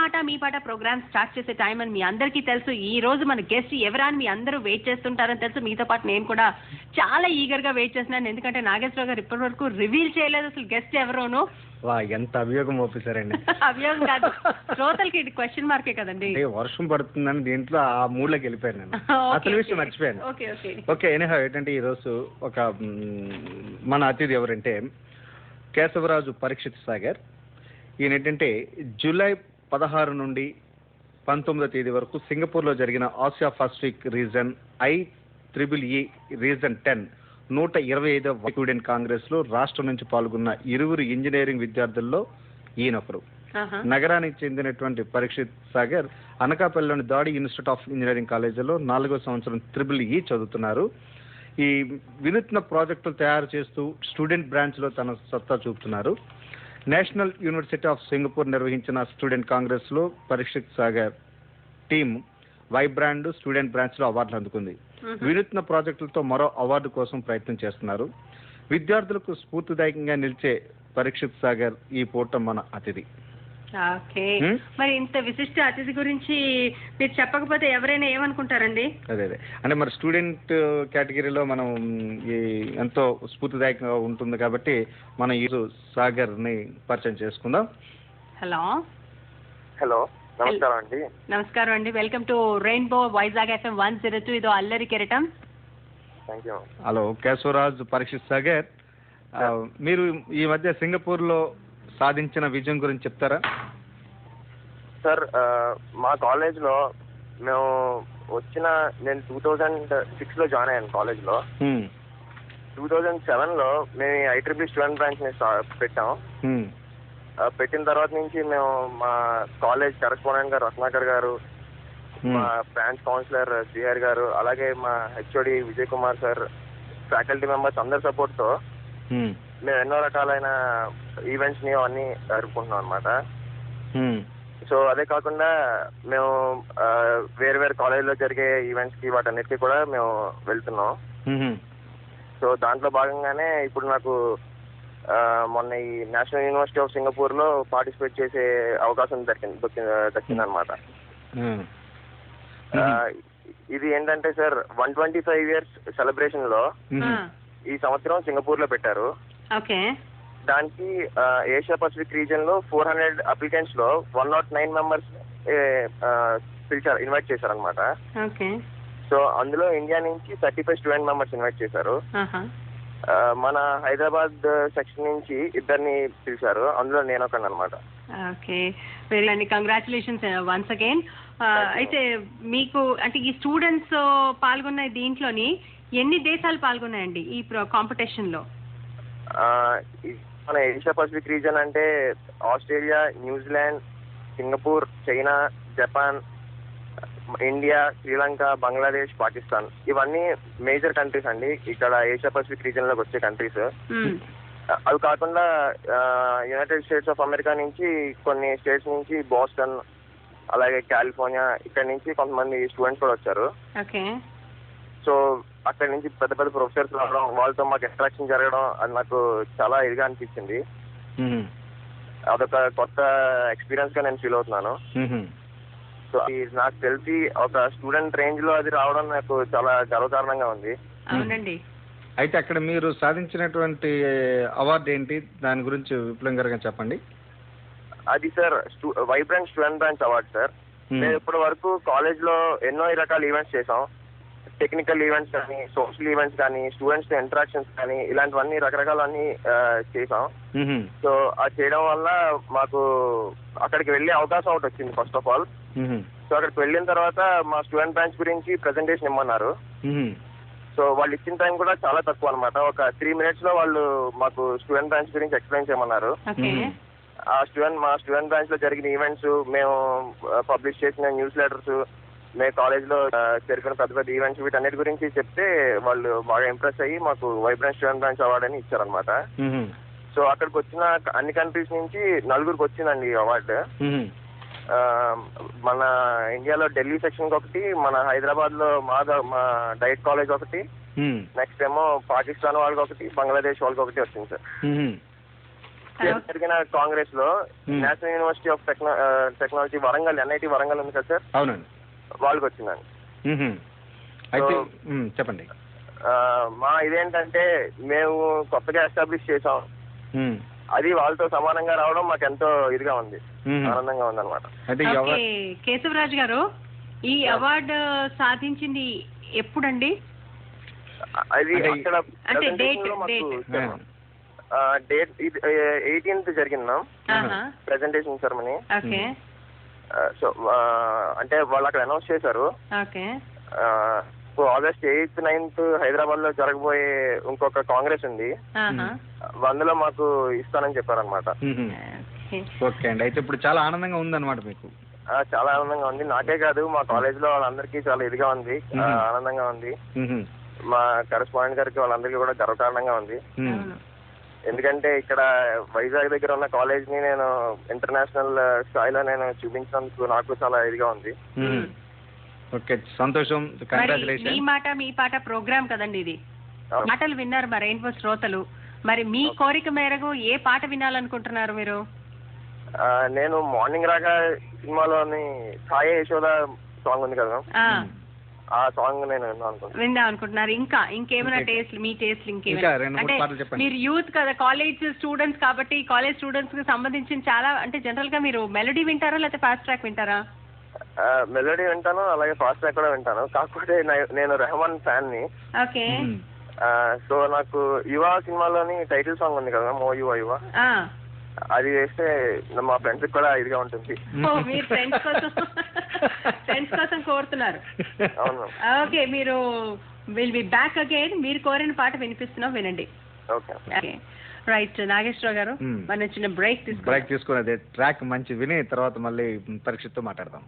మాట మీ పాట programme start చేసే టైం అని మీ అందరికీ తెలుసు. ఈ రోజు మన గెస్ట్ ఎవరా అని మీ అందరూ వెయిట్ చేస్తుంటారని తెలుసు. మీతో పాటు నేను కూడా చాలా ఈగర్ గా వెయిట్ చేస్తున్నాను, ఎందుకంటే నాగేశ్వరరావు గారు ఇప్పటి వరకు రివీల్ చేయలేదు అసలు గెస్ట్ ఎవరోను. ఎంత అభియోగం ఓపిస్తారండి. అభియోగం కాదు, శ్రోతలకి ఇది క్వశ్చన్ మార్కే కదండి. వర్షం పడుతుందని దీంట్లో ఆ మూడ్లోకి వెళ్ళిపోయాను నేను. అసలు విషయం మర్చిపోయాను. ఓకే, ఎనీహౌ ఏంటంటే ఈ రోజు ఒక మన అతిథి ఎవరంటే కేశవరాజు పరీక్షిత్ సాగర్. ఈయన ఏంటంటే జూలై 16 నుండి 19వ తేదీ వరకు సింగపూర్లో జరిగిన Asia Pacific region IEEE region 10 125వ స్టూడెంట్ కాంగ్రెస్ లో రాష్ట్రం నుంచి పాల్గొన్న 2 ఇంజనీరింగ్ విద్యార్థుల్లో ఈయనొకరు. నగరానికి చెందినటువంటి పరీక్షిత్ సాగర్ అనకాపల్లిలోని దాడి ఇన్స్టిట్యూట్ ఆఫ్ ఇంజనీరింగ్ కాలేజీలో 4వ సంవత్సరం IEEE చదువుతున్నారు. ఈ వినూత్న ప్రాజెక్టులు తయారు చేస్తూ స్టూడెంట్ బ్రాంచ్ లో తన సత్తా చూపుతున్నారు. నేషనల్ యూనివర్సిటీ ఆఫ్ సింగపూర్ నిర్వహించిన స్టూడెంట్ కాంగ్రెస్ లో Parikshit Sagar team Vibrant student branch లో అవార్డులు అందుకుంది. వినూత్న ప్రాజెక్టులతో మరో అవార్డు కోసం ప్రయత్నం చేస్తున్నారు. విద్యార్థులకు స్ఫూర్తిదాయకంగా నిలిచే పరీక్షిత్ సాగర్ ఈ పూట మన అతిథి. ఓకే, మరి ఇంత విశిష్ట అతిథి గురించి మీరు చెప్పకపోతే ఎవరైనా ఏమనుకుంటారండి? అదే అంటే మరి స్టూడెంట్ కేటగిరీలో మనం ఎంతో స్ఫూర్తిదాయకంగా ఉంటుంది కాబట్టి మనం ఈ సాగర్ ని పరిచయం చేసుకుందాం. హలో నమస్కారం అండి. నమస్కారం అండి, welcome to rainbow Vizag FM 102. ఇదో అల్లరి కెరటం. హలో కేశవరాజ్ పరీక్షిత్ సాగర్, మీరు ఈ మధ్య సింగపూర్ లో సాధించిన విజయం గురించి చెప్తారా? సార్, మా కాలేజ్ లో నేను 2006 లో జాయిన్ అయ్యాను కాలేజ్ లో. 2007 లో మేము IEEE స్టూడెంట్ బ్రాంచ్ ని పెట్టాం. పెట్టిన తర్వాత నుంచి మేము మా కాలేజ్ కరెస్పాండెంట్ గారు రత్నాకర్ గారు, మా బ్రాంచ్ కౌన్సిలర్ శ్రీహరి గారు, అలాగే మా HOD Vijay Kumar sir, faculty members అందరి సపోర్ట్ తో మేము ఎన్నో రకాలైన ఈవెంట్స్ ని అవన్నీ జరుపుకుంటున్నాం అనమాట. సో అదే కాకుండా మేము వేరు కాలేజీలో జరిగే ఈవెంట్స్ కి వాటన్నిటికీ కూడా మేము వెళ్తున్నాం. సో దాంట్లో భాగంగానే ఇప్పుడు నాకు మొన్న ఈ నేషనల్ యూనివర్సిటీ ఆఫ్ సింగపూర్ లో పార్టిసిపేట్ చేసే అవకాశం దక్కిందనమాట. ఇది ఏంటంటే సార్ 125 years సెలబ్రేషన్ లో ఈ సంవత్సరం సింగపూర్ లో పెట్టారు. దానికి ఏషియా పసిఫిక్ రీజియన్ లో 400 అప్లికెంట్స్ లో 109 మెంబర్స్ ఇన్వైట్ చేశారనమాట. సో అందులో ఇండియా నుంచి 35 స్టూడెంట్ మెంబర్స్ ఇన్వైట్ చేశారు. మన హైదరాబాద్ సెక్షన్ నుంచి 2 పిలిచారు, అందులో నేను ఒకటి అనమాట. Congratulations once again. అయితే మీకు అంటే ఈ స్టూడెంట్స్ పాల్గొన్న దీంట్లోని ఎన్ని దేశాలు పాల్గొన్నాయండి ఈ కాంపిటీషన్ లో? మన ఏషియా పసిఫిక్ రీజన్ అంటే Australia, New Zealand, Singapore, China, Japan, India, Sri Lanka, Bangladesh, Pakistan, ఇవన్నీ మేజర్ కంట్రీస్ అండి ఇక్కడ ఏషియా పసిఫిక్ రీజన్ లోకి వచ్చే కంట్రీస్. అవి కాకుండా యునైటెడ్ స్టేట్స్ ఆఫ్ అమెరికా నుంచి కొన్ని స్టేట్స్ నుంచి బోస్టన్, అలాగే కాలిఫోర్నియా, ఇక్కడ నుంచి కొంతమంది స్టూడెంట్స్ కూడా వచ్చారు. సో అక్కడ నుంచి పెద్ద పెద్ద ప్రొఫెసర్స్ రావడం, వాళ్ళతో మాకు ఇంటరాక్షన్ జరగడం, అది నాకు చాలా ఇదిగా అనిపించింది. అదొక కొత్త ఎక్స్పీరియన్స్ గా నేను ఫీల్ అవుతున్నాను. సో నాకు తెలిసి ఒక స్టూడెంట్ రేంజ్ లో అది రావడం నాకు చాలా గర్వకారణంగా ఉంది. అవునండి. అయితే అక్కడ మీరు సాధించినటువంటి అవార్డు ఏంటి, దాని గురించి విపులంగా చెప్పండి. అది sir vibrant student branch award sir. మేము ఇప్పటి వరకు కాలేజ్ లో ఎన్నో రకాల ఈవెంట్స్ చేసాం. టెక్నికల్ ఈవెంట్స్ కానీ, సోషల్ ఈవెంట్స్ కానీ, స్టూడెంట్స్ ఇంటరాక్షన్స్ కానీ, ఇలాంటివన్నీ రకరకాలన్నీ చేసాం. సో అది చేయడం వల్ల మాకు అక్కడికి వెళ్ళే అవకాశం ఒకటి వచ్చింది ఫస్ట్ ఆఫ్ ఆల్. సో అక్కడికి వెళ్ళిన తర్వాత మా స్టూడెంట్ బ్రాంచ్ గురించి ప్రెజెంటేషన్ ఇమ్మన్నారు. సో వాళ్ళు ఇచ్చిన టైం కూడా చాలా తక్కువ అనమాట. ఒక 3 minutes లో వాళ్ళు మాకు స్టూడెంట్ బ్రాంచ్ గురించి ఎక్స్ప్లెయిన్ చేయమన్నారు. మా స్టూడెంట్ బ్రాంచ్ లో జరిగిన ఈవెంట్స్, మేము పబ్లిష్ చేసిన న్యూస్ లెటర్స్, మేము కాలేజ్ లో జరిగిన పెద్ద పెద్ద ఈవెంట్స్, వీటన్నిటి గురించి చెప్తే వాళ్ళు బాగా ఇంప్రెస్ అయ్యి మాకు వైబ్రెంట్ స్టూడెంట్ బ్రాంచ్ అవార్డు అని ఇచ్చారనమాట. సో అక్కడికి వచ్చిన అన్ని కంట్రీస్ నుంచి 9 వచ్చిందండి ఈ అవార్డు. మన ఇండియాలో ఢిల్లీ సెక్షన్ ఒకటి, మన హైదరాబాద్ లో మా డైట్ కాలేజ్ ఒకటి, నెక్స్ట్ ఏమో పాకిస్తాన్ వాళ్ళకి ఒకటి, బంగ్లాదేశ్ వాళ్ళకి ఒకటి వచ్చింది సార్. జరిగిన కాంగ్రెస్ లో national university of technology Warangal, NIT Warangal ఉంది కదా సార్, అవునండి, వాళ్ళకి వచ్చిందండి. అయితే చెప్పండి. మా ఇదేంటంటే మేము కొత్తగా ఎస్టాబ్లిష్ చేసాం, అది వాళ్ళతో సమానంగా రావడం మాకు ఎంతో ఇదిగా ఉంది, ఆనందంగా ఉంది అనమాట. కేశవరాజు గారు, ఈ అవార్డు సాధించింది ఎప్పుడండి? అది అక్కడ డేట్ 18th జరిగిందా ప్రెజెంటేషన్ సెరమనీ. సో అంటే వాళ్ళు అక్కడ అనౌన్స్ చేశారు. ఆగస్ట్ 8th 9th హైదరాబాద్ లో జరగబోయే ఇంకొక కాంగ్రెస్ ఉంది, అందులో మాకు ఇస్తానని చెప్పారనమాట. ఓకే అండి, అయితే ఇప్పుడు చాలా ఆనందంగా ఉందన్నమాట మీకు? చాలా ఆనందంగా ఉంది, నాకే కాదు మా కాలేజ్ లో వాళ్ళందరికీ చాలా ఇదిగా ఉంది, ఆనందంగా ఉంది. మా కరెస్పాండెంట్ గారికి వాళ్ళందరికీ కూడా గర్వకారణంగా ఉంది. ఎందుకంటే ఇక్కడ వైజాగ్ దగ్గర ఉన్న కాలేజ్ ని నేను ఇంటర్నేషనల్ స్థాయిలో నేను చూపించినందుకు నాకు చాలా ఇదిగా ఉంది. ఓకే, సంతోషం. మీ మాట మీ పాట ప్రోగ్రామ్ కదండి ఇది, మాటలు విన్నారు మా రెయిన్బో శ్రోతలు. మరి మీ కోరిక మేరకు ఏ పాట వినాలనుకుంటున్నారు మీరు? నేను మార్నింగ్ రాగా సినిమాలోని సాయి యశోద సాంగ్ ఉంది కదా, ఆ సాంగ్ నేను విందాం అనుకుంటున్నారు. ఇంకేమైనా టేస్ట్, మీ టేస్ట్ ఇంకేమైనా? అంటే మీరు యూత్ కదా, కాలేజ్ స్టూడెంట్స్ కాబట్టి కాలేజ్ స్టూడెంట్స్ కి సంబంధించిన చాలా, అంటే జనరల్ గా మీరు మెలోడీ వింటారా లేకపోతే ఫాస్ట్ ట్రాక్ వింటారా? మెలోడీ వింటాను, అలాగే ఫాస్ట్ ట్రాక్ కూడా వింటాను. కాకపోతే నేను రెహమాన్ ఫ్యాన్ ని. ఓకే. సో నాకు యువ సినిమాలోని టైటిల్ సాంగ్ ఉంది కదా, మో యువ యువ, అది వేస్తే మా ఫ్రెండ్స్ కూడా ఇదిగా ఉంటుంది. మీరు ఫ్రెండ్స్ కోసం కోరుతున్నారు? అవును. ఓకే, మీరు విల్ బి బ్యాక్ అగైన్. మీరు కోరిన పాట వినిపిస్తున్నాం, వినండి. Okay right. నాగేశ్వరరావు గారు, మనం చిన్న బ్రేక్ తీసుకుని అదే ట్రాక్ మంచి విని తర్వాత మళ్ళీ పరీక్షతో మాట్లాడదాం.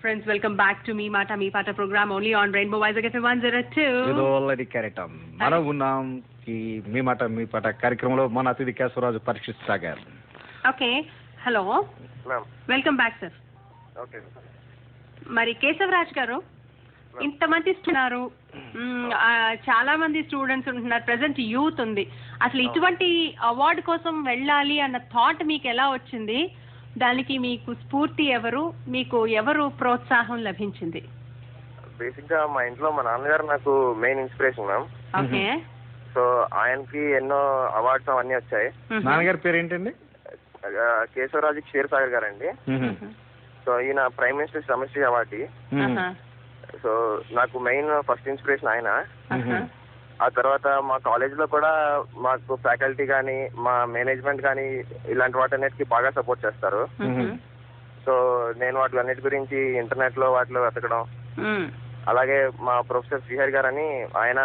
Friends, welcome back to Me Mata Me Pata program only on Rainbow Vizag FM 102. ఇది ఆల్రెడీ కరెక్టం. మనం ఉన్నాం ఈ మీ మాట మీ పాట కార్యక్రమంలో. మన అతిథి Keshavaraju Parikshit Sagar. Okay, hello, welcome back sir. Okay. మరి కేశవరాజ్ గారు, ఇంతమంది ఇస్తున్నారు, చాలా మంది స్టూడెంట్స్ ఉంటున్నారు, ప్రెసెంట్ యూత్ ఉంది, అసలు ఇటువంటి అవార్డు కోసం వెళ్ళాలి అన్న థాట్ మీకు ఎలా వచ్చింది? దానికి మీకు స్ఫూర్తి ఎవరు, మీకు ఎవరు ప్రోత్సాహం లభించింది? బేసిక్ గా మా ఇంట్లో మా నాన్నగారు నాకు main inspiration ma'am. Okay. So ఆయనకి ఎన్నో అవార్డ్స్ అవన్నీ వచ్చాయి. నాన్నగారి పేరు ఏంటండి? కేశవరాజు క్షీరసాగర్ గారు అండి. సో ఈయన ప్రైమ్ మినిస్టర్ శ్రమశ్రీ అవార్డు. సో నాకు మెయిన్ ఫస్ట్ ఇన్స్పిరేషన్ ఆయన. ఆ తర్వాత మా కాలేజ్ లో కూడా మాకు ఫ్యాకల్టీ కానీ మా మేనేజ్మెంట్ కానీ ఇలాంటి వాటన్నిటికీ బాగా సపోర్ట్ చేస్తారు. సో నేను వాటి గురించి ఇంటర్నెట్ లో వాటిలో వెతకడం, అలాగే మా ప్రొఫెసర్ శ్రీహరి గారు అని ఆయన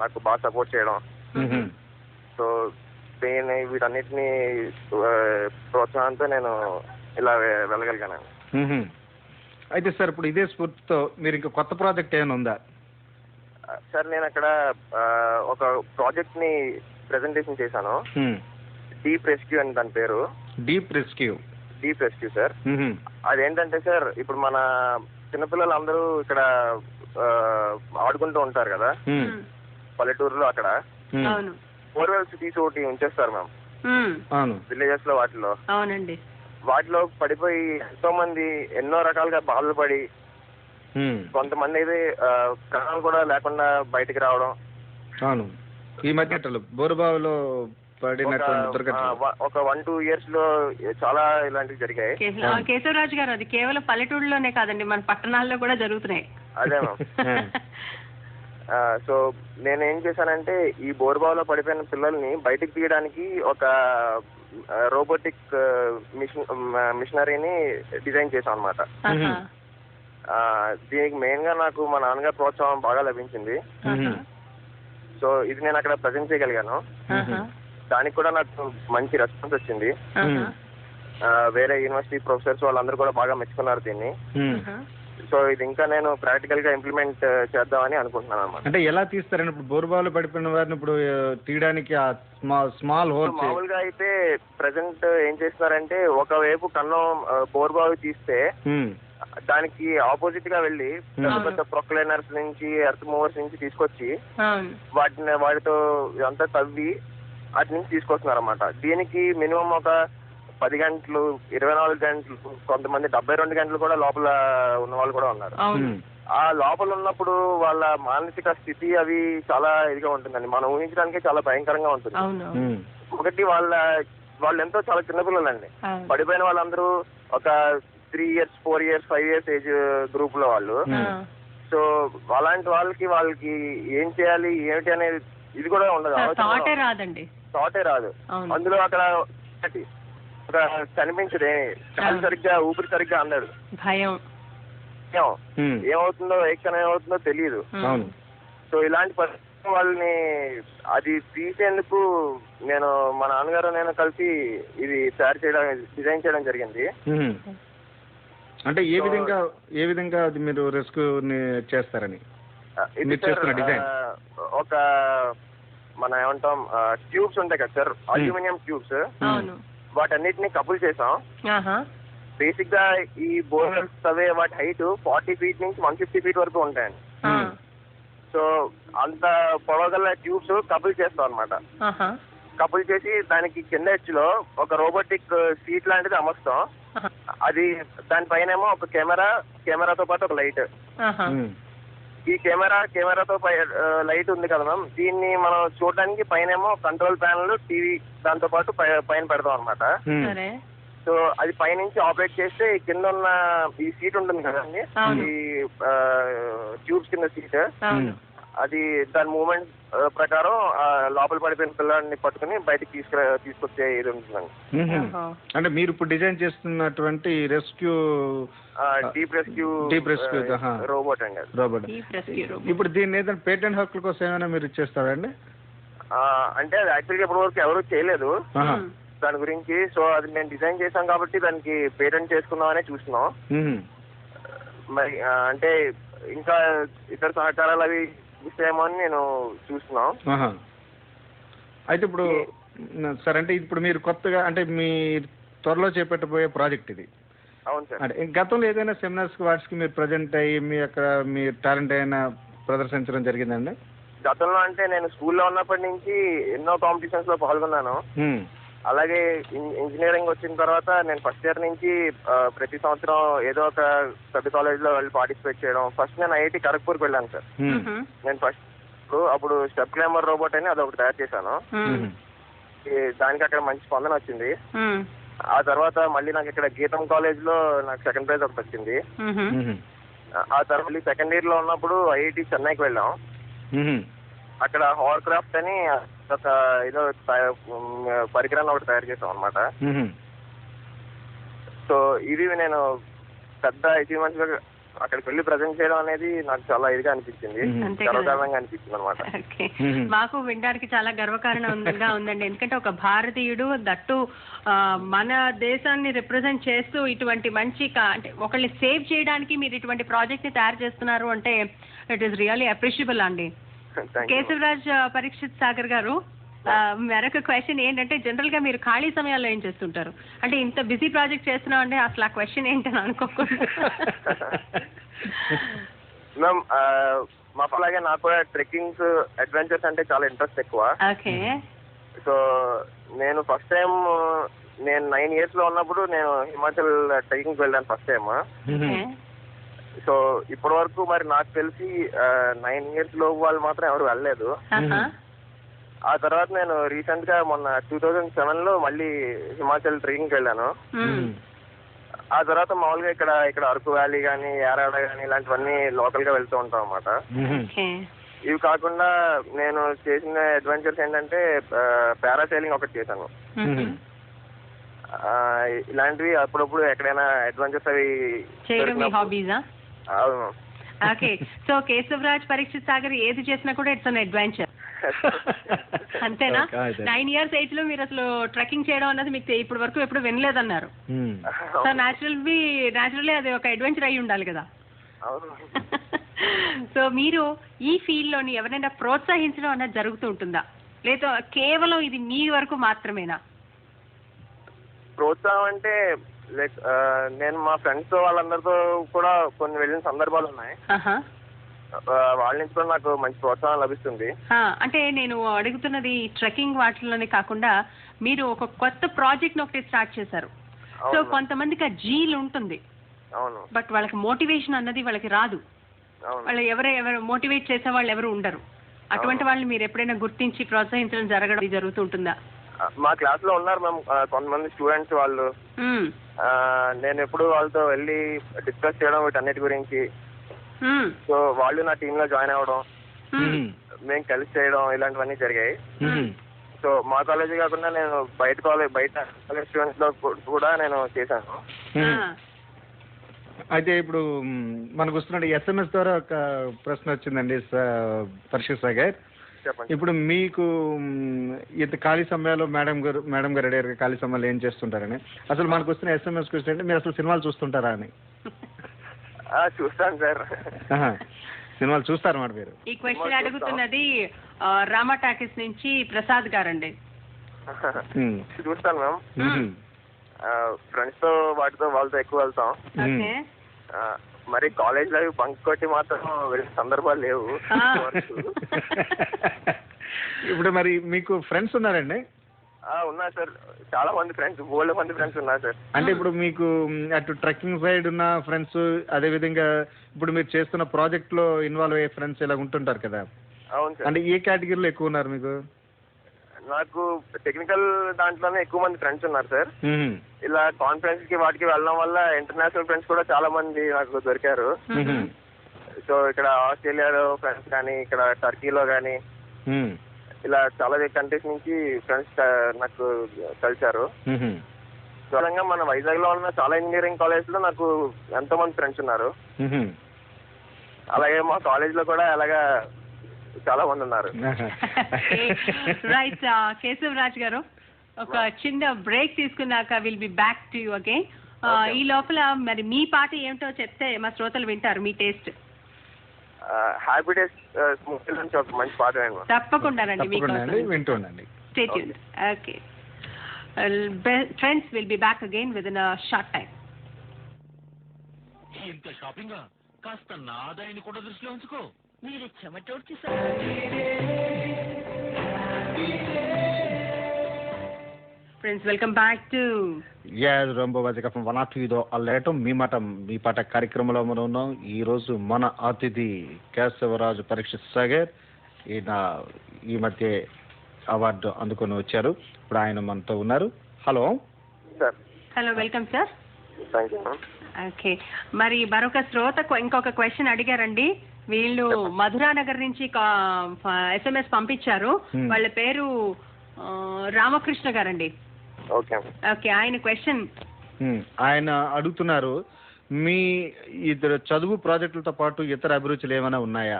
నాకు బాగా సపోర్ట్ చేయడం. సో వీటన్నిటిని ప్రోత్సాహంతో నేను ఇలా వెళ్ళగలిగాను. అయితే సార్, ఇప్పుడు ఇదే స్ఫూర్తితో మీరు ఇంకా కొత్త ప్రాజెక్ట్ ఏమైనా ఉందా? సార్ నేను అక్కడ ఒక ప్రాజెక్ట్ ని ప్రెజెంటేషన్ చేశాను, డీప్ రెస్క్యూ అని దాని పేరు. Deep rescue sir. అదేంటంటే సార్, ఇప్పుడు మన చిన్నపిల్లలు అందరూ ఇక్కడ ఆడుకుంటూ ఉంటారు కదా పల్లెటూరులో, అక్కడ బోర్వెల్స్ తీసి ఒకటి ఉంచేస్తారు మ్యామ్ విలేజెస్ లో. వాటిలో పడిపోయి ఎంతో మంది ఎన్నో రకాలుగా బాధలు పడి, కొంతమంది అయితే ప్రాణాలు కూడా లేకుండా బయటికి రావడం. అవును, ఈ మధ్య బోరుబావిలో ఒక 1-2 years లో చాలా ఇలాంటివి జరిగాయి. కేశవరాజు గారు, అది కేవలం పల్లెటూరులోనే కాదండి, మన పట్టణాల్లో కూడా జరుగుతున్నాయి. అదే సో నేనేం చేశానంటే, ఈ బోరుబావిలో పడిపోయిన పిల్లల్ని బయటికి తీయడానికి ఒక రోబోటిక్ మిషనరీని డిజైన్ చేశాను అనమాట. దీనికి మెయిన్ గా నాకు మా నాన్నగారు ప్రోత్సాహం బాగా లభించింది. సో ఇది నేను అక్కడ ప్రజెంట్ చేయగలిగాను. దానికి కూడా నాకు మంచి రెస్పాన్స్ వచ్చింది. వేరే యూనివర్సిటీ ప్రొఫెసర్స్ వాళ్ళందరూ కూడా బాగా మెచ్చుకున్నారు దీన్ని. సో ఇది ఇంకా నేను ప్రాక్టికల్ గా ఇంప్లిమెంట్ చేద్దామని అనుకుంటున్నాను అన్నమాట. అంటే ఎలా తీస్తారండి ఇప్పుడు బోరుబావులు పడిపోయిన వారిని ఇప్పుడు తీయడానికి ఆ స్మాల్ హోల్? మామూలుగా అయితే ప్రెసెంట్ ఏం చేస్తున్నారంటే ఒకవైపు కన్నం బోర్బావి తీస్తే దానికి ఆపోజిట్ గా వెళ్ళి పెద్ద పెద్ద ప్రొక్లైనర్స్ నుంచి ఎర్త్ మూవర్స్ నుంచి తీసుకొచ్చి వాటితో ఇదంతా తవ్వి వాటి నుంచి తీసుకొస్తున్నారు అన్నమాట. దీనికి మినిమం ఒక 10 గంటలు 24 గంటలు, కొంతమంది 72 గంటలు కూడా లోపల ఉన్న వాళ్ళు కూడా ఉన్నారు. ఆ లోపల ఉన్నప్పుడు వాళ్ళ మానసిక స్థితి అవి చాలా ఇదిగా ఉంటుందండి, మనం ఊహించడానికే చాలా భయంకరంగా ఉంటుంది. ఒకటి వాళ్ళు ఎంతో చాలా చిన్నపిల్లలండి, పడిపోయిన వాళ్ళందరూ ఒక 3 years 4 years 5 years age group లో వాళ్ళు. సో అలాంటి వాళ్ళకి ఏం చేయాలి ఏమిటి అనేది ఇది కూడా ఉండదు, థాటే రాదు. అందులో అక్కడ ఒక కనిపించదే, సరిగ్గా ఊపిరి సరిగ్గా అందడు, భయం ఏమవుతుందో ఏ క్షణం ఏమవుతుందో తెలియదు. సో ఇలాంటి పరిస్థితి వాళ్ళని అది తీసేందుకు మా నాన్నగారు నేను కలిసి ఇది డిజైన్ చేయడం జరిగింది. అంటే ఏ విధంగా అది మీరు రెస్క్యూ చేస్తారని ఒక మనం ఏమంటాం ట్యూబ్స్ ఉంటాయి కదా సార్, అల్యూమినియం ట్యూబ్స్, వాటన్నిటిని కపుల్ చేసాం. బేసిక్ గా ఈ బోర్వెల్స్ తవ్వే వాటి హైట్ 40 feet నుంచి 150 feet వరకు ఉంటాయండి. సో అంత పొడవగల ట్యూబ్స్ కపుల్ చేస్తాం అనమాట. కపుల్ చేసి దానికి కింద ఎడ్జ్లో ఒక రోబోటిక్ సీట్ లాంటిది అమర్స్తాం. అది దానిపైనేమో ఒక కెమెరాతో పాటు ఒక లైట్. ఈ కెమెరాతో లైట్ ఉంది కదా మ్యామ్, దీన్ని మనం చూడడానికి పైనేమో కంట్రోల్ ప్యానల్, టీవీ దాంతో పాటు పైన పెడతాం అనమాట. సో అది పైనుంచి ఆపరేట్ చేస్తే కింద ఉన్న ఈ సీట్ ఉంటుంది కదండి, ఈ ట్యూబ్స్ కింద సీట్, అది దాని మూవ్మెంట్ ప్రకారం లోపల పడిపోయిన పిల్లల్ని పట్టుకుని బయటకి తీసుకొచ్చే ఇది ఉంటుందండి. అంటే మీరు ఇప్పుడు డిజైన్ చేస్తున్నటువంటి డీప్ రెస్క్యూ రోబోట్ అండి. రోబోట్ ఇప్పుడు దీన్ని ఏదైనా పేటెంట్ హక్కుల కోసం ఏమైనా మీరు ఇచ్చేస్తారండి? అంటే అది యాక్చువల్గా ఇప్పటి వరకు ఎవరు చేయలేదు దాని గురించి. సో అది మేము డిజైన్ చేసాం కాబట్టి దానికి పేటెంట్ చేసుకుందామనే చూస్తున్నాం. మరి అంటే ఇంకా ఇతర సహకారాలు అవి ఇస్తాయేమో అని నేను చూస్తున్నాం. అయితే ఇప్పుడు సార్, అంటే ఇప్పుడు మీరు కొత్తగా అంటే మీ త్వరలో చేపట్టబోయే ప్రాజెక్ట్ ఇది. అవును సార్. అంటే గతంలో ఏదైనా సెమినార్స్ వాటికి మీరు ప్రజెంట్ అయ్యి మీ టాలెంట్ అయినా ప్రదర్శించడం జరిగిందండి? గతంలో అంటే నేను స్కూల్లో ఉన్నప్పటి నుంచి ఎన్నో కాంపిటీషన్స్ లో పాల్గొన్నాను. అలాగే ఇంజనీరింగ్ వచ్చిన తర్వాత నేను ఫస్ట్ ఇయర్ నుంచి ప్రతి సంవత్సరం ఏదో ఒక పెద్ద కాలేజ్ లో వెళ్ళి పార్టిసిపేట్ చేయడం. ఫస్ట్ నేను ఐఐటి ఖరగ్పూర్కి వెళ్ళాను సార్. నేను ఫస్ట్ అప్పుడు స్టెప్ క్లైంబర్ రోబోట్ అని అదొకటి తయారు చేశాను. దానికి అక్కడ మంచి స్పందన వచ్చింది. ఆ తర్వాత మళ్ళీ నాకు ఇక్కడ గీతం కాలేజ్ లో నాకు సెకండ్ ప్రైజ్ ఒకటి వచ్చింది. ఆ తర్వాత మళ్ళీ సెకండ్ ఇయర్ లో ఉన్నప్పుడు ఐఐటి చెన్నైకి వెళ్ళాం. అక్కడ హార్ క్రాఫ్ట్ అని ఒక ఏదో పరికరాన్ని ఒకటి తయారు చేసాం అనమాట. సో ఇవి నేను పెద్ద అచీవ్మెంట్స్ గా అక్కడికి వెళ్ళి ప్రజెంట్ చేయడం అనేది నాకు చాలా ఇదిగా అనిపించింది, గర్వకారణంగా అనిపించింది అనమాట. మాకు వినడానికి చాలా గర్వకారణంగా ఉందండి. ఎందుకంటే ఒక భారతీయుడు దట్టు మన దేశాన్ని రిప్రజెంట్ చేస్తూ ఇటువంటి మంచి అంటే ఒకళ్ళని సేవ్ చేయడానికి మీరు ఇటువంటి ప్రాజెక్ట్ ని తయారు చేస్తున్నారు అంటే ఇట్ ఈస్ రియల్లీ అప్రిషియబుల్ అండి. కేశవరాజ్ పరీక్షిత్ సాగర్ గారు, మరొక క్వశ్చన్ ఏంటంటే జనరల్ గా మీరు ఖాళీ సమయాల్లో ఏం చేస్తుంటారు? అంటే ఇంత బిజీ ప్రాజెక్ట్ చేస్తున్నాం అంటే అసలు ఆ క్వశ్చన్ ఏంటని అనుకోకుండా. మ్యామ్ మాలాగే నాకు కూడా ట్రెక్కింగ్స్ అడ్వెంచర్స్ అంటే చాలా ఇంట్రెస్ట్ ఎక్కువ. ఓకే. సో నేను ఫస్ట్ టైం నేను 9 years లో ఉన్నప్పుడు నేను హిమాచల్ ట్రెక్కింగ్ వెళ్ళాను ఫస్ట్ టైం. సో ఇప్పటి వరకు మరి నాకు తెలిసి 9 years లోపు వాళ్ళు మాత్రం ఎవరు వెళ్ళలేదు. ఆ తర్వాత నేను రీసెంట్ గా మొన్న 2007 లో మళ్ళీ హిమాచల్ ట్రెక్కింగ్ వెళ్ళాను. ఆ తర్వాత మామూలుగా ఇక్కడ అరకు వ్యాలీ కానీ యారాడ కానీ ఇలాంటివన్నీ లోకల్ గా వెళ్తూ ఉంటాం అన్నమాట. ఇవి కాకుండా నేను చేసిన అడ్వెంచర్స్ ఏంటంటే పారాసైలింగ్ ఒకటి చేశాను. ఇలాంటివి అప్పుడప్పుడు ఎక్కడైనా అడ్వెంచర్స్ అవి. అవును. ఓకే. సో కేశవరాజ్ పరీక్షిత్ సాగర్ ఏది చేసినా కూడా ఇట్స్ అన్ అడ్వెంచర్, అంతేనా? 9 years ఏజ్ లో మీరు అసలు ట్రెక్కింగ్ చేయడం అన్నది మీకు ఇప్పటి వరకు ఎప్పుడు వినలేదన్నారు. సో న్యాచురల్లీ అది ఒక అడ్వెంచర్ అయి ఉండాలి కదా? అవును. సో మీరు ఈ ఫీల్డ్ లోని ఎవరైనా ప్రోత్సహించడం అన్నది జరుగుతూ ఉంటుందా, లేదా కేవలం ఇది మీ వరకు మాత్రమేనా? ప్రోత్సాహం అంటే లైక్ నేను మా ఫ్రెండ్స్ వాళ్ళందరితో కూడా కొన్ని వెళ్ళిన సందర్భాలు ఉన్నాయి. వాళ్ళ నుంచి కూడా నాకు మంచి ప్రోత్సాహం లభిస్తుంది. అంటే నేను అడుగుతున్నది ట్రెక్కింగ్ వాటిలోనే కాకుండా మీరు ఒక కొత్త ప్రాజెక్ట్ ఒకటి స్టార్ట్ చేశారు. సో కొంతమందికి ఆ జీల్ ఉంటుంది, అవును, బట్ వాళ్ళకి మోటివేషన్ అన్నది వాళ్ళకి రాదు. వాళ్ళు ఎవరు మోటివేట్ చేసే వాళ్ళు ఎవరు ఉండరు. అటువంటి వాళ్ళు మీరు ఎప్పుడైనా గుర్తించి ప్రోత్సహించడం జరుగుతుంటుందా? మా క్లాస్ లో ఉన్నారు మ్యామ్ కొంతమంది స్టూడెంట్స్. వాళ్ళు నేను ఎప్పుడు వాళ్ళతో వెళ్ళి డిస్కస్ చేయడం వీటన్నిటి గురించి. సో వాళ్ళు నా టీమ్ లో జాయిన్ అవ్వడం, మేము కలిసి చేయడం ఇలాంటివన్నీ జరిగాయి. సో మా కాలేజ్ కాకుండా నేను బయట కాలేజ్ స్టూడెంట్స్ లో కూడా నేను చేశాను. అయితే ఇప్పుడు మనకు వస్తున్న SMS ద్వారా ఒక ప్రశ్న వచ్చిందండి పరీక్షిత్ సాగర్. ఇప్పుడు మీకు ఇంత ఖాళీ సమయాల్లో మేడం గారు అడిగారు ఖాళీ సమయాల్లో ఏం చేస్తుంటారని. అసలు మనకు వస్తున్న SMS క్వశ్చన్ అంటే మీరు అసలు సినిమాలు చూస్తుంటారా అని. చూస్తాను సార్. సినిమాలు చూస్తారన్నమాట మీరు. ఈ క్వశ్చన్ అడుగుతున్నది రామా టాకీస్ నుంచి ప్రసాద్ గారండి. చూస్తాను మ్యామ్. ఫ్రెండ్స్ తో వాళ్ళతో ఎక్కువ వెళ్తాం. మరి కాలేజ్ లైఫ్ బంక్ కొట్టి మాత్రం వెళ్ళే సందర్భాలు లేవు. ఇప్పుడు మరి మీకు ఫ్రెండ్స్ ఉన్నారండి? ఉన్నారు సార్, చాలా మంది ఫ్రెండ్స్, బోల్డ్ మంది ఫ్రెండ్స్ ఉన్నారు సార్. అంటే ఇప్పుడు మీకు అటు ట్రెక్కింగ్ సైడ్ ఉన్న ఫ్రెండ్స్, అదే విధంగా ఇప్పుడు మీరు చేస్తున్న ప్రాజెక్ట్ లో ఇన్వాల్వ్ అయ్యే ఫ్రెండ్స్ ఇలా ఉంటుంటారు కదా. అవును సార్. అంటే ఏ కేటగిరీలో ఎక్కువ ఉన్నారు మీకు? నాకు టెక్నికల్ దాంట్లోనే ఎక్కువ మంది ఫ్రెండ్స్ ఉన్నారు సార్. ఇలా కాన్ఫరెన్స్ కి వాటికి వెళ్ళడం వల్ల ఇంటర్నేషనల్ ఫ్రెండ్స్ కూడా చాలా మంది నాకు దొరికారు. సో ఇక్కడ ఆస్ట్రేలియాలో ఫ్రెండ్స్ కానీ, ఇక్కడ టర్కీలో కానీ, ఇలా చాలా కంట్రీస్ నుంచి ఫ్రెండ్స్ నాకు కలిశారు. విధంగా మన వైజాగ్ లో ఉన్న చాలా ఇంజనీరింగ్ కాలేజ్ లో నాకు ఎంతో మంది ఫ్రెండ్స్ ఉన్నారు. అలాగే మా కాలేజ్ లో కూడా అలాగా చాలా మంది ఉన్నారు. రైట్ కేశవరాజ్ గారు, ఒక చిన్న బ్రేక్ తీసుకున్నాక will be back to you again. ఈ లోపల మరి మీ పాట ఏమిటో చెప్తే మా శ్రోతలు వింటారు. మీ టేస్ట్ హ్యాపీ డేస్ నుంచి ఒక మంచి పాట వేయండి. తప్పకుండానండి, వింటుండండి. Stay tuned. Okay friends, will be back again with in a short time. ఇంత షాపింగ్ కాస్త నా ఆదాయాన్ని కూడా దృష్టిలో ఉంచుకో. మీరు చెమటోడ్చి ఫ్రెండ్స్, వెల్కమ్ బ్యాక్ టు రంబోబాజిక ఫ్రమ్ 102 అల్లేటం మీ పాట కార్యక్రమంలో మనం ఉన్నాం. ఈ రోజు మన అతిథి కేశవరాజు పరీక్షిత్ సాగర్. ఈయన ఈ మధ్య అవార్డు అందుకొని వచ్చారు. ఇప్పుడు ఆయన మనతో ఉన్నారు. Hello sir. Hello, welcome sir. Thank you ma'am. Okay, మరి మరొక శ్రోత ఇంకొక క్వశ్చన్ అడిగారండి. వీళ్ళు మధురానగర్ నుంచి SMS పంపించారు. వాళ్ళ పేరు రామకృష్ణ గారండి. ఓకే, ఆయన క్వశ్చన్ ఆయన అడుగుతున్నారు, మీ ఇద్దరు చదువు ప్రాజెక్టులతో పాటు ఇతర అభిరుచులు ఏమైనా ఉన్నాయా?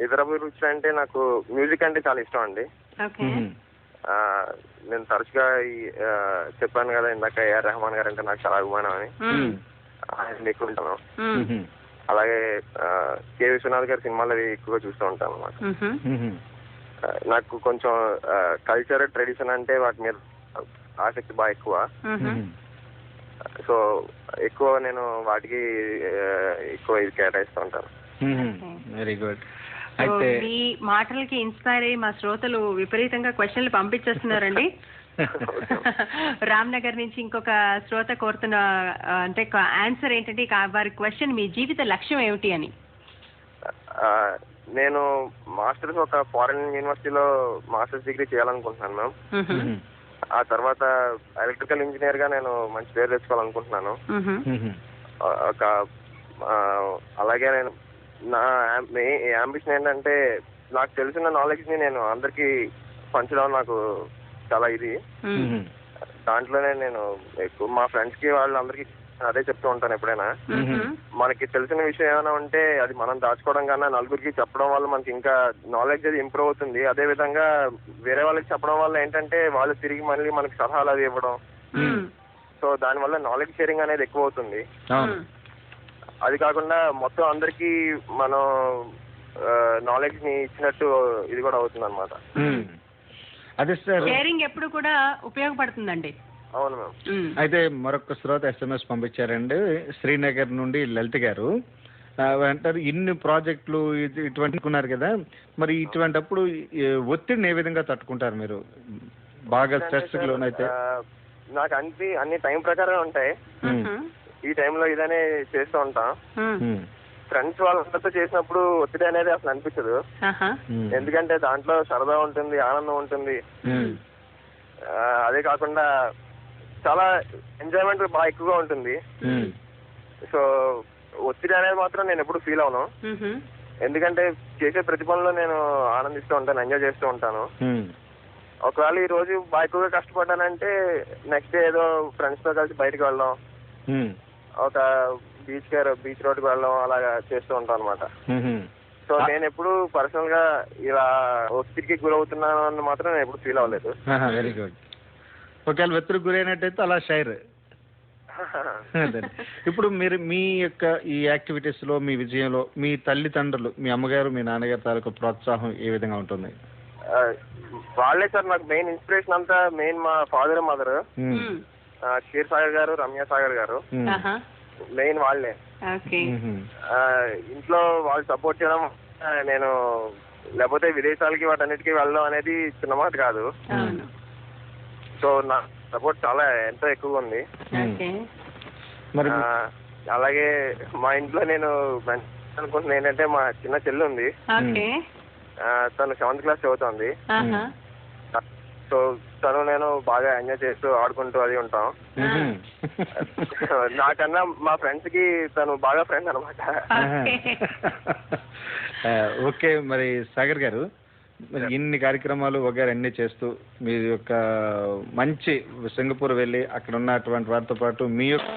ఇతర అభిరుచులు అంటే నాకు మ్యూజిక్ అంటే చాలా ఇష్టం అండి. నేను తరచుగా చెప్పాను కదా ఇందాక, AR రెహమాన్ గారు అంటే నాకు చాలా అభిమానం అని. ఆయన ఎక్కువ ఉంటాను. అలాగే K. విశ్వనాథ్ గారి సినిమాలు అవి ఎక్కువగా చూస్తూ ఉంటాను అన్నమాట. నాకు కొంచెం కల్చర్, ట్రెడిషన్ అంటే వాటి మీద ఆసక్తి బాగా ఎక్కువ. సో ఎక్కువ నేను వాటికి ఎక్కువ ఇది కేటాయిస్తూ ఉంటాను. Very good. మీ మాటలకి ఇన్స్పైర్ అయ్యి మా శ్రోతలు విపరీతంగా క్వశ్చన్లు పంపించేస్తున్నారండి. రామ్నగర్ నుంచి ఇంకొక శ్రోత కోరుతున్న అంటే ఆన్సర్ ఏంటంటే, వారి క్వశ్చన్ మీ జీవిత లక్ష్యం ఏమిటి అని. నేను మాస్టర్స్ ఒక ఫారెన్ యూనివర్సిటీలో మాస్టర్స్ డిగ్రీ చేయాలనుకుంటున్నాను మ్యామ్. ఆ తర్వాత ఎలక్ట్రికల్ ఇంజనీర్ గా నేను మంచి పేరు తెచ్చుకోవాలనుకుంటున్నాను. అలాగే నేను నా అంబిషన్ ఏంటంటే, నాకు తెలిసిన నాలెడ్జ్ ని నేను అందరికి పంచడం నాకు చాలా ఇది. దాంట్లోనే నేను ఎక్కువ మా ఫ్రెండ్స్ కి వాళ్ళందరికీ అదే చెప్తూ ఉంటాను. ఎప్పుడైనా మనకి తెలిసిన విషయం ఏమైనా ఉంటే అది మనం దాచుకోవడం కన్నా నలుగురికి చెప్పడం వల్ల మనకి ఇంకా నాలెడ్జ్ అది ఇంప్రూవ్ అవుతుంది. అదే విధంగా వేరే వాళ్ళకి చెప్పడం వల్ల ఏంటంటే వాళ్ళు తిరిగి మళ్ళీ మనకి సలహాలు అది ఇవ్వడం. సో దానివల్ల నాలెడ్జ్ షేరింగ్ అనేది ఎక్కువ అవుతుంది. అది కాకుండా మొత్తం అందరికీ మనం నాలెడ్జ్ ని ఇచ్చినట్టు ఇది కూడా అవుతుంది అనమాట. అదే సార్, షేరింగ్ ఎప్పుడు కూడా ఉపయోగపడుతుందండి. అవును మ్యామ్. అయితే మరొక శ్రోత SMS పంపించారండి, శ్రీనగర్ నుండి లలిత గారు. అంటారు ఇన్ని ప్రాజెక్టులు ఇటువంటి ఉన్నారు కదా, మరి ఇటువంటిప్పుడు ఒత్తిడిని ఏ విధంగా తట్టుకుంటారు మీరు? బాగా స్ట్రెస్ లోనైతే నాకు అన్ని టైం ప్రకారం ఉంటాయి. ఈ టైంలో ఇదనే చేస్తూ ఉంటాం. ఫ్రెండ్స్ వాళ్ళందరితో చేసినప్పుడు ఒత్తిడి అనేది అసలు అనిపించదు. ఎందుకంటే దాంట్లో సరదా ఉంటుంది, ఆనందం ఉంటుంది. అదే కాకుండా చాలా ఎంజాయ్మెంట్ బాగా ఎక్కువగా ఉంటుంది. సో ఒత్తిడి అనేది మాత్రం నేను ఎప్పుడు ఫీల్ అవను. ఎందుకంటే చేసే ప్రతి పనిలో నేను ఆనందిస్తూ ఉంటాను, ఎంజాయ్ చేస్తూ ఉంటాను. ఒకవేళ ఈ రోజు బాగా ఎక్కువగా కష్టపడ్డానంటే నెక్స్ట్ డే ఏదో ఫ్రెండ్స్ తో కలిసి బయటకు వెళ్ళడం, ఒక బీచ్ రోడ్కి వెళ్ళడం అలాగా చేస్తూ ఉంటాను అనమాట. సో నేను ఎప్పుడు పర్సనల్ గా ఇలా ఒత్తిడికి గురవుతున్నాను అని మాత్రం నేను ఎప్పుడు ఫీల్ అవ్వలేదు. Very good. ఒకవేళ ఒత్తిడికి గురైనట్టయితే అలా షైర్. ఇప్పుడు మీరు మీ యొక్క ఈ యాక్టివిటీస్ లో, మీ విజయంలో మీ తల్లిదండ్రులు, మీ అమ్మగారు మీ నాన్నగారు తాలూకు ప్రోత్సాహం ఏ విధంగా ఉంటుంది? వాళ్ళే సార్ నాకు మెయిన్ ఇన్స్పిరేషన్ అంతా. మెయిన్ మా ఫాదర్ మదర్ క్షీర్ సాగర్ గారు, రమ్య సాగర్ గారు మెయిన్ వాళ్ళే. ఇంట్లో వాళ్ళు సపోర్ట్ చేయడం, నేను లేకపోతే విదేశాలకి వాటన్నిటికీ వెళ్ళడం అనేది చిన్న మాట కాదు. సో నా సపోర్ట్ చాలా ఎంతో ఎక్కువగా ఉంది. అలాగే మా ఇంట్లో నేను అనుకుంటున్నా ఏంటంటే మా చిన్న చెల్లి ఉంది, తను 7th క్లాస్ చదువుతుంది. సో తను నేను బాగా ఎంజాయ్ చేస్తూ ఆడుకుంటూ అది ఉంటాం. నాకన్నా మా ఫ్రెండ్స్ కి తను బాగా ఫ్రెండ్ అనమాట. ఓకే, మరి సాగర్ గారు, మరి ఇన్ని కార్యక్రమాలు వగైరా అన్ని చేస్తూ మీ యొక్క మంచి సింగపూర్ వెళ్ళి అక్కడ ఉన్నటువంటి వారితో పాటు మీ యొక్క